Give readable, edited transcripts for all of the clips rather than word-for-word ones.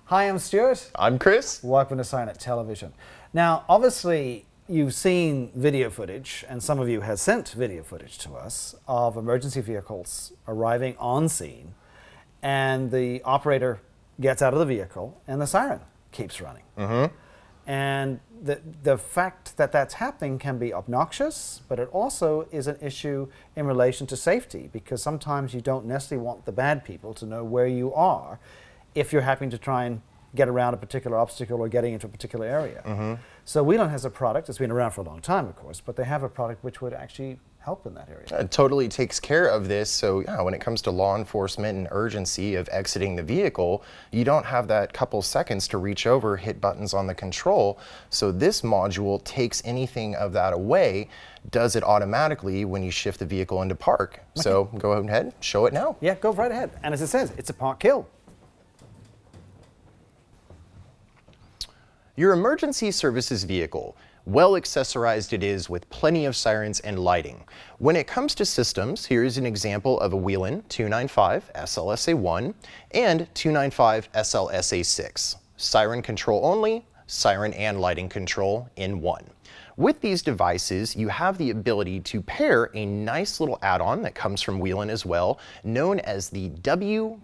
Hi, I'm Stuart. I'm Chris. Welcome to SIRENNET Television. Now, obviously, you've seen video footage, and some of you have sent video footage to us of emergency vehicles arriving on scene, and the operator gets out of the vehicle, and the siren keeps running. And the fact that that's happening can be obnoxious, but it also is an issue in relation to safety, because sometimes you don't necessarily want the bad people to know where you are if you're having to try and get around a particular obstacle or getting into a particular area. So Whelen has a product, it's been around for a long time, of course, but they have a product which would actually help in that area. It totally takes care of this. So yeah, when it comes to law enforcement and urgency of exiting the vehicle, you don't have that couple seconds to reach over, hit buttons on the control. So this module takes anything of that away, does it automatically when you shift the vehicle into park. So go ahead, show it now. Yeah, go right ahead. And as it says, it's a park-kill. Your emergency services vehicle. Well accessorized it is with plenty of sirens and lighting. When it comes to systems, here's an example of a Whelen 295 SLSA1 and 295 SLSA6. Siren control only, siren and lighting control in one. With these devices, you have the ability to pair a nice little add-on that comes from Whelen as well, known as the WPK-M1.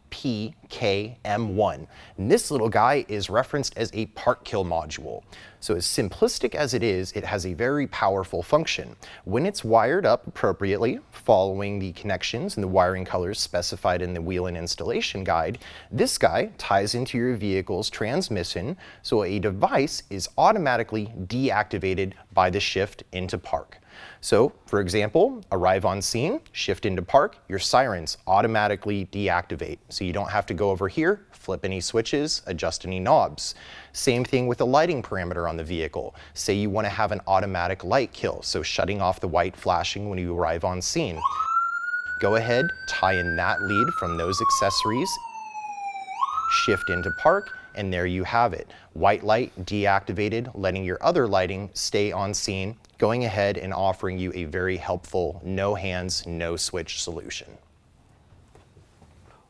And this little guy is referenced as a Park-Kill Module. So as simplistic as it is, it has a very powerful function. When it's wired up appropriately, following the connections and the wiring colors specified in the Whelen installation guide, this guy ties into your vehicle's transmission, so a device is automatically deactivated by the shift into park. So, for example, arrive on scene, shift into park, your sirens automatically deactivate. So you don't have to go over here, flip any switches, adjust any knobs. Same thing with the lighting parameter on the vehicle. Say you want to have an automatic light kill, so shutting off the white flashing when you arrive on scene. Go ahead, tie in that lead from those accessories, shift into park, and there you have it. White light deactivated, letting your other lighting stay on scene, going ahead and offering you a very helpful no hands, no switch solution.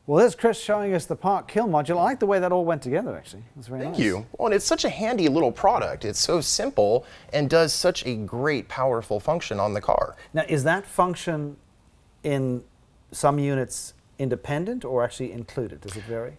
Well, there's Chris showing us the Park-Kill Module. I like the way that all went together, actually. That's very nice. Thank you. Well, and it's such a handy little product. It's so simple and does such a great, powerful function on the car. Now, is that function in some units independent or actually included? Does it vary?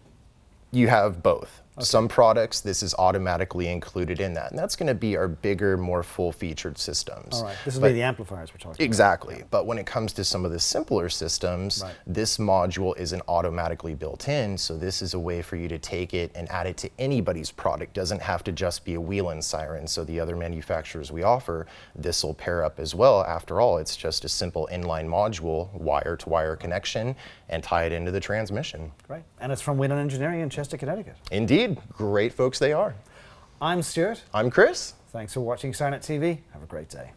You have both. Okay. Some products, this is automatically included in that. And that's going to be our bigger, more full-featured systems. All right. This will be the amplifiers we're talking exactly. about. But when it comes to some of the simpler systems, this module isn't automatically built in. So this is a way for you to take it and add it to anybody's product. Doesn't have to just be a Whelen siren. So the other manufacturers we offer, this will pair up as well. After all, it's just a simple inline module, wire-to-wire connection, and tie it into the transmission. Great. And it's from Whelen Engineering in Chester, Connecticut. Indeed. Great folks they are. I'm Stuart. I'm Chris. Thanks for watching SIRENNET TV. Have a great day.